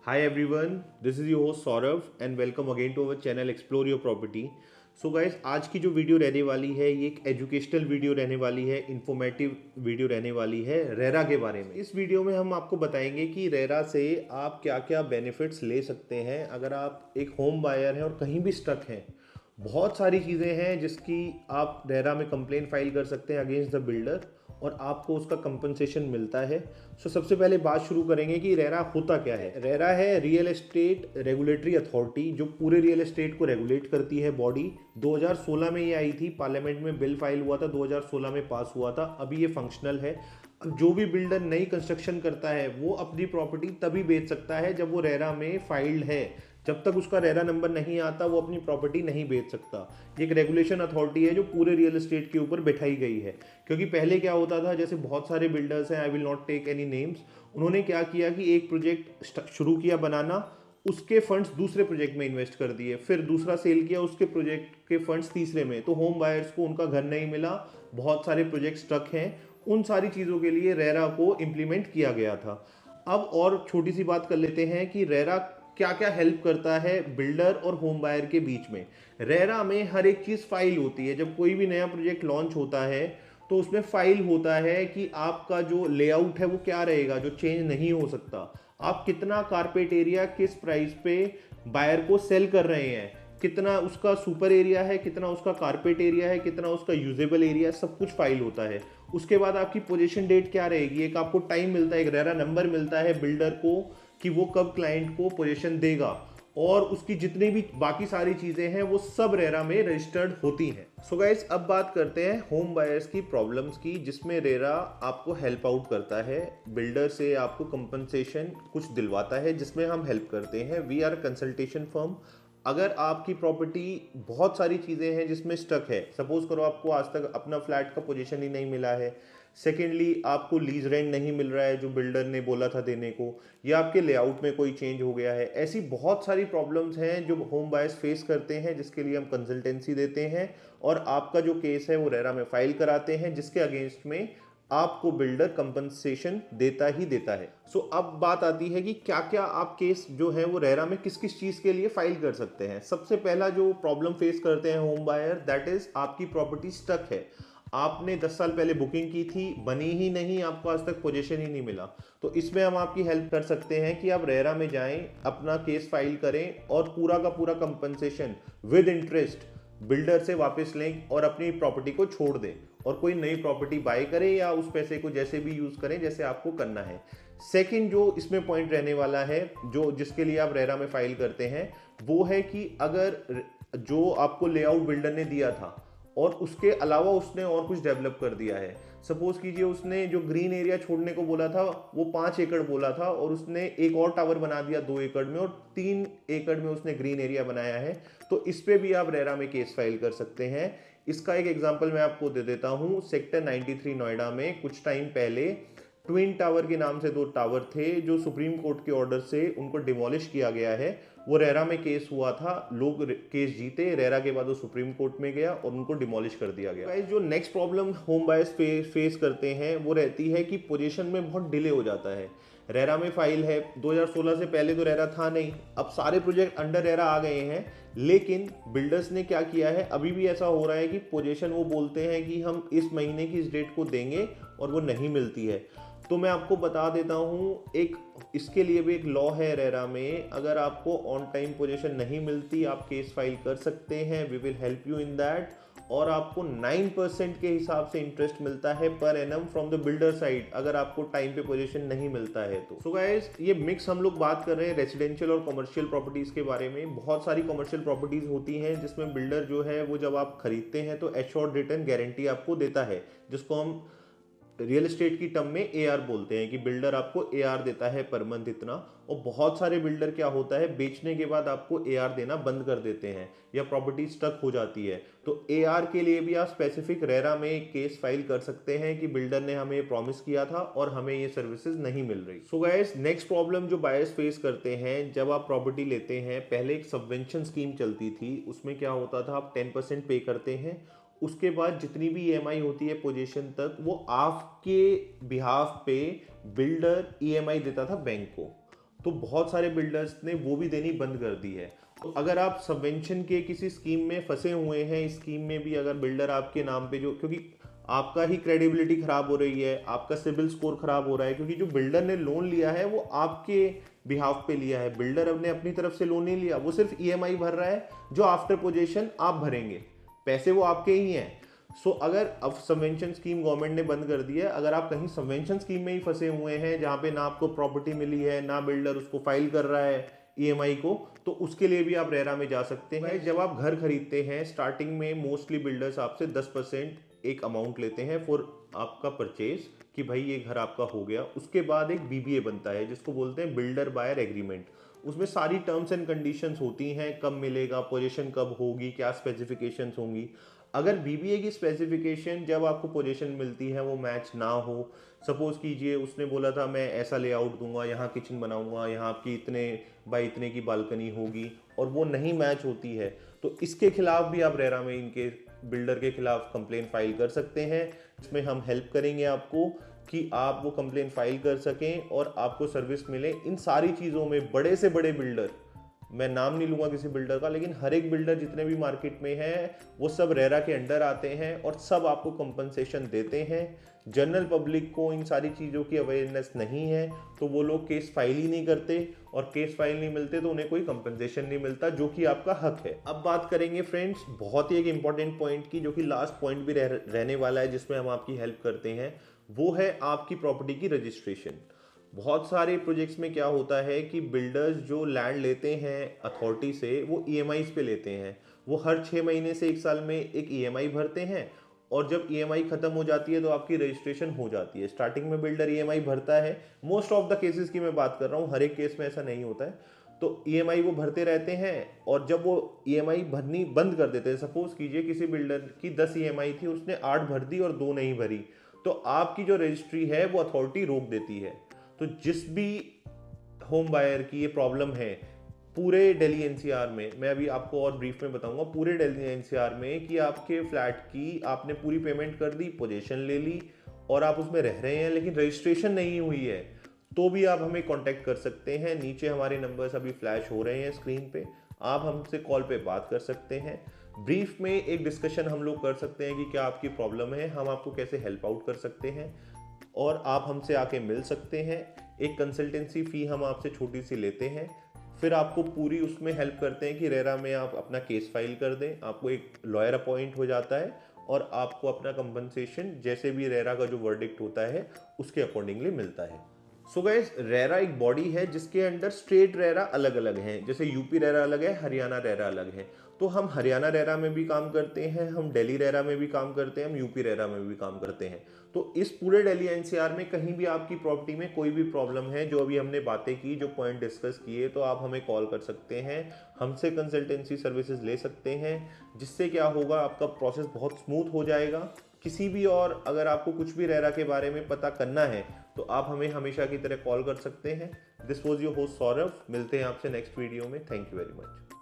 Hi everyone, this is your host Saurav and welcome again to our channel Explore Your Property. So guys आज की जो video रहने वाली है ये एक एजुकेशनल वीडियो रहने वाली है, इंफॉर्मेटिव वीडियो रहने वाली है रेरा के बारे में। इस वीडियो में हम आपको बताएंगे कि रेरा से आप क्या क्या बेनिफिट्स ले सकते हैं अगर आप एक होम बायर हैं और कहीं भी स्टक हैं। बहुत सारी चीज़ें हैं जिसकी आप रेरा में कंप्लेन फाइल कर सकते हैं अगेंस्ट द बिल्डर और आपको उसका कंपनसेशन मिलता है। सबसे पहले बात शुरू करेंगे कि रेरा होता क्या है। रेरा है रियल एस्टेट रेगुलेटरी अथॉरिटी जो पूरे रियल एस्टेट को रेगुलेट करती है बॉडी। 2016 में ये आई थी, पार्लियामेंट में बिल फाइल हुआ था, 2016 में पास हुआ था। अभी ये फंक्शनल है। जो भी बिल्डर नई कंस्ट्रक्शन करता है वो अपनी प्रॉपर्टी तभी बेच सकता है जब वो रेरा में फाइल्ड है। जब तक उसका रेरा नंबर नहीं आता वो अपनी प्रॉपर्टी नहीं बेच सकता। ये एक रेगुलेशन अथॉरिटी है जो पूरे रियल एस्टेट के ऊपर बैठाई गई है। क्योंकि पहले क्या होता था, जैसे बहुत सारे बिल्डर्स हैं, I will not take any names, उन्होंने क्या किया कि एक प्रोजेक्ट शुरू किया बनाना, उसके फंड्स दूसरे प्रोजेक्ट में इन्वेस्ट कर दिए, फिर दूसरा सेल किया, उसके प्रोजेक्ट के फंड्स तीसरे में, तो होम बायर्स को उनका घर नहीं मिला, बहुत सारे प्रोजेक्ट स्टक हैं। उन सारी चीज़ों के लिए रेरा को इम्प्लीमेंट किया गया था। अब और छोटी सी बात कर लेते हैं कि रेरा क्या क्या हेल्प करता है बिल्डर और होम बायर के बीच में। रेरा में हर एक चीज़ फाइल होती है। जब कोई भी नया प्रोजेक्ट लॉन्च होता है तो उसमें फाइल होता है कि आपका जो लेआउट है वो क्या रहेगा, जो चेंज नहीं हो सकता। आप कितना कारपेट एरिया किस प्राइस पे बायर को सेल कर रहे हैं, कितना उसका सुपर एरिया है, कितना उसका कारपेट एरिया है, कितना उसका यूजेबल एरिया है, सब कुछ फाइल होता है। उसके बाद आपकी पोजीशन डेट क्या रहेगी, एक आपको टाइम मिलता है, एक रेरा नंबर मिलता है बिल्डर को कि वो कब क्लाइंट को पोजीशन देगा, और उसकी जितनी भी बाकी सारी चीज़ें हैं वो सब रेरा में रजिस्टर्ड होती हैं। सो गाइस अब बात करते हैं होम बायर्स की प्रॉब्लम्स की, जिसमें रेरा आपको हेल्प आउट करता है। बिल्डर से आपको कंपनसेशन कुछ दिलवाता है जिसमें हम हेल्प करते हैं। We are consultation firm. अगर आपकी प्रॉपर्टी बहुत सारी चीज़ें हैं जिसमें स्टक है, सपोज करो आपको आज तक अपना फ्लैट का पोजीशन ही नहीं मिला है, सेकेंडली आपको लीज रेंट नहीं मिल रहा है जो बिल्डर ने बोला था देने को, या आपके लेआउट में कोई चेंज हो गया है, ऐसी बहुत सारी प्रॉब्लम्स हैं जो होम बायर्स फेस करते हैं, जिसके लिए हम कंसल्टेंसी देते हैं और आपका जो केस है वो रेरा में फाइल कराते हैं, जिसके अगेंस्ट में आपको बिल्डर कंपनसेशन देता ही देता है। अब बात आती है कि क्या क्या आप केस जो है वो रेरा में किस किस चीज़ के लिए फाइल कर सकते हैं। सबसे पहला जो प्रॉब्लम फेस करते हैं होम बायर, दैट इज आपकी प्रॉपर्टी स्टक है। आपने 10 साल पहले बुकिंग की थी, बनी ही नहीं, आपको आज तक पोजीशन ही नहीं मिला। तो इसमें हम आपकी हेल्प कर सकते हैं कि आप रेरा में जाएं, अपना केस फाइल करें और पूरा का पूरा कंपनसेशन विद इंटरेस्ट बिल्डर से वापस लें और अपनी प्रॉपर्टी को छोड़ दें और कोई नई प्रॉपर्टी बाय करें या उस पैसे को जैसे भी यूज करें जैसे आपको करना है। सेकंड जो इसमें पॉइंट रहने वाला है, जो जिसके लिए आप रेरा में फाइल करते हैं, वो है कि अगर जो आपको लेआउट बिल्डर ने दिया था और उसके अलावा उसने और कुछ डेवलप कर दिया है, सपोज कीजिए उसने जो ग्रीन एरिया छोड़ने को बोला था वो 5 एकड़ बोला था और उसने एक और टावर बना दिया 2 एकड़ में और 3 एकड़ में उसने ग्रीन एरिया बनाया है, तो इस पे भी आप रेरा में केस फाइल कर सकते हैं। इसका एक एग्जांपल मैं आपको दे देता हूं। सेक्टर 93 नोएडा में कुछ टाइम पहले ट्विन टावर के नाम से 2 टावर थे जो सुप्रीम कोर्ट के ऑर्डर से उनको डिमोलिश किया गया है। वो रेरा में केस हुआ था, लोग केस जीते, रेरा के बाद वो सुप्रीम कोर्ट में गया और उनको डिमोलिश कर दिया गया। गाइस जो next problem home buyers face करते हैं वो रहती है कि पोजीशन में बहुत डिले हो जाता है। रेरा में फाइल है, 2016 से पहले तो रेरा था नहीं, अब सारे प्रोजेक्ट अंडर रेरा आ गए हैं, लेकिन बिल्डर्स ने क्या किया है, अभी भी ऐसा हो रहा है कि पोजीशन वो बोलते हैं कि हम इस महीने की इस डेट को देंगे और वो नहीं मिलती है। तो मैं आपको बता देता हूँ, एक इसके लिए भी एक लॉ है रेरा में, अगर आपको ऑन टाइम पोजीशन नहीं मिलती आप केस फाइल कर सकते हैं, we will help you in that, और आपको 9% के हिसाब से इंटरेस्ट मिलता है per annum from the builder side अगर आपको टाइम पे पोजीशन नहीं मिलता है तो। सो गाइस ये मिक्स हम लोग बात कर रहे हैं रेजिडेंशियल और कमर्शियल प्रॉपर्टीज के बारे में। बहुत सारी कमर्शियल प्रॉपर्टीज होती हैं जिसमें बिल्डर जो है वो जब आप खरीदते हैं तो एश्योर्ड रिटर्न गारंटी आपको देता है, जिसको हम रियल एस्टेट की टर्म में एआर बोलते हैं कि बिल्डर आपको एआर देता है पर मंथ इतना। और बहुत सारे बिल्डर क्या होता है, बेचने के बाद आपको एआर देना बंद कर देते हैं या प्रॉपर्टी स्टक हो जाती है, तो एआर के लिए भी आप स्पेसिफिक रेरा में एक केस फाइल कर सकते हैं कि बिल्डर ने हमें प्रॉमिस किया था और हमें ये सर्विसेज नहीं मिल रही। सो गाइस नेक्स्ट प्रॉब्लम जो बायर्स फेस करते हैं, जब आप प्रॉपर्टी लेते हैं, पहले एक सबवेंशन स्कीम चलती थी, उसमें क्या होता था आप 10% पे करते हैं, उसके बाद जितनी भी ईएमआई होती है पोजीशन तक वो आपके बिहाफ पे बिल्डर ईएमआई देता था बैंक को। तो बहुत सारे बिल्डर्स ने वो भी देनी बंद कर दी है। तो अगर आप सबवेंशन के किसी स्कीम में फंसे हुए हैं, इस स्कीम में भी अगर बिल्डर आपके नाम पे, जो क्योंकि आपका ही क्रेडिबिलिटी खराब हो रही है, आपका सिबिल स्कोर खराब हो रहा है, क्योंकि जो बिल्डर ने लोन लिया है वो आपके बिहाफ पे लिया है। बिल्डर ने अपनी तरफ से लोन नहीं लिया, वो सिर्फ ईएमआई भर रहा है जो आफ्टर पोजेशन आप भरेंगे, पैसे वो आपके ही हैं। सो अगर अब सबवेंशन स्कीम गवर्नमेंट ने बंद कर दी है, अगर आप कहीं सबवेंशन स्कीम में ही फंसे हुए हैं जहां पे ना आपको प्रॉपर्टी मिली है, ना बिल्डर उसको फाइल कर रहा है ईएमआई को, तो उसके लिए भी आप रेरा में जा सकते हैं। जब आप घर खरीदते हैं स्टार्टिंग में मोस्टली बिल्डर्स आपसे 10% एक अमाउंट लेते हैं फॉर आपका परचेज, कि भाई ये घर आपका हो गया। उसके बाद एक बीबीए बनता है जिसको बोलते हैं बिल्डर बायर एग्रीमेंट। उसमें सारी टर्म्स एंड कंडीशंस होती हैं, कब मिलेगा, पोजीशन कब होगी, क्या स्पेसिफिकेशंस होंगी। अगर बीबीए की स्पेसिफिकेशन जब आपको पोजीशन मिलती है वो मैच ना हो, सपोज कीजिए उसने बोला था मैं ऐसा लेआउट दूंगा, यहाँ किचन बनाऊंगा, यहाँ आपकी इतने बाई इतने की बालकनी होगी, और वो नहीं मैच होती है, तो इसके खिलाफ भी आप रेरा में इनके बिल्डर के खिलाफ कंप्लेन फाइल कर सकते हैं। इसमें हम हेल्प करेंगे आपको कि आप वो कंप्लेन फाइल कर सकें और आपको सर्विस मिले। इन सारी चीज़ों में बड़े से बड़े बिल्डर, मैं नाम नहीं लूंगा किसी बिल्डर का, लेकिन हर एक बिल्डर जितने भी मार्केट में हैं वो सब रेरा के अंडर आते हैं और सब आपको कंपनसेशन देते हैं। जनरल पब्लिक को इन सारी चीज़ों की अवेयरनेस नहीं है तो वो लोग केस फाइल ही नहीं करते, और केस फाइल नहीं मिलते तो उन्हें कोई कंपनसेशन नहीं मिलता, जो कि आपका हक है। अब बात करेंगे फ्रेंड्स बहुत ही एक इंपॉर्टेंट पॉइंट की, जो कि लास्ट पॉइंट भी रहने वाला है, जिसमें हम आपकी हेल्प करते हैं। वो है आपकी प्रॉपर्टी की रजिस्ट्रेशन। बहुत सारे प्रोजेक्ट्स में क्या होता है कि बिल्डर्स जो लैंड लेते हैं अथॉरिटी से वो ईएमआईज पे लेते हैं। वो हर 6 महीने से 1 साल में एक ईएमआई भरते हैं, और जब ईएमआई खत्म हो जाती है तो आपकी रजिस्ट्रेशन हो जाती है। स्टार्टिंग में बिल्डर ईएमआई भरता है, मोस्ट ऑफ द केसेस की मैं बात कर रहा हूँ, हर एक केस में ऐसा नहीं होता है। तो ईएमआई वो भरते रहते हैं, और जब वो ईएमआई भरनी बंद कर देते हैं, सपोज कीजिए किसी बिल्डर की 10 ईएमआई थी, उसने 8 भर दी और 2 नहीं भरी, तो आपकी जो रजिस्ट्री है वो अथॉरिटी रोक देती है। तो जिस भी होम बायर की ये प्रॉब्लम है पूरे दिल्ली एनसीआर में, मैं अभी आपको और ब्रीफ में बताऊंगा, पूरे दिल्ली एनसीआर में, कि आपके फ्लैट की आपने पूरी पेमेंट कर दी, पोजीशन ले ली और आप उसमें रह रहे हैं लेकिन रजिस्ट्रेशन नहीं हुई है, तो भी आप हमें कांटेक्ट कर सकते हैं। नीचे हमारे नंबर्स अभी फ्लैश हो रहे हैं स्क्रीन पे, आप हमसे कॉल पे बात कर सकते हैं। ब्रीफ में एक डिस्कशन हम लोग कर सकते हैं कि क्या आपकी प्रॉब्लम है, हम आपको कैसे हेल्प आउट कर सकते हैं, और आप हमसे आके मिल सकते हैं। एक कंसल्टेंसी फ़ी हम आपसे छोटी सी लेते हैं, फिर आपको पूरी उसमें हेल्प करते हैं कि रेरा में आप अपना केस फाइल कर दें, आपको एक लॉयर अपॉइंट हो जाता है और आपको अपना कंपनसेशन जैसे भी रेरा का जो वर्डिक्ट होता है उसके अकॉर्डिंगली मिलता है। सो गाइस, रेरा एक बॉडी है जिसके अंडर स्टेट रेरा अलग अलग हैं, जैसे यूपी रेरा अलग है, हरियाणा रेरा अलग है। तो हम हरियाणा रेरा में भी काम करते हैं, हम दिल्ली रेरा में भी काम करते हैं, हम यूपी रेरा में भी काम करते हैं। तो इस पूरे दिल्ली एनसीआर में कहीं भी आपकी प्रॉपर्टी में कोई भी प्रॉब्लम है, जो अभी हमने बातें की, जो पॉइंट डिस्कस किए, तो आप हमें कॉल कर सकते हैं, हमसे कंसल्टेंसी सर्विसेज ले सकते हैं, जिससे क्या होगा आपका प्रोसेस बहुत स्मूथ हो जाएगा। किसी भी और अगर आपको कुछ भी रेरा के बारे में पता करना है तो आप हमें हमेशा की तरह कॉल कर सकते हैं। This was your host Saurabh, मिलते हैं आपसे नेक्स्ट वीडियो में। Thank you very much.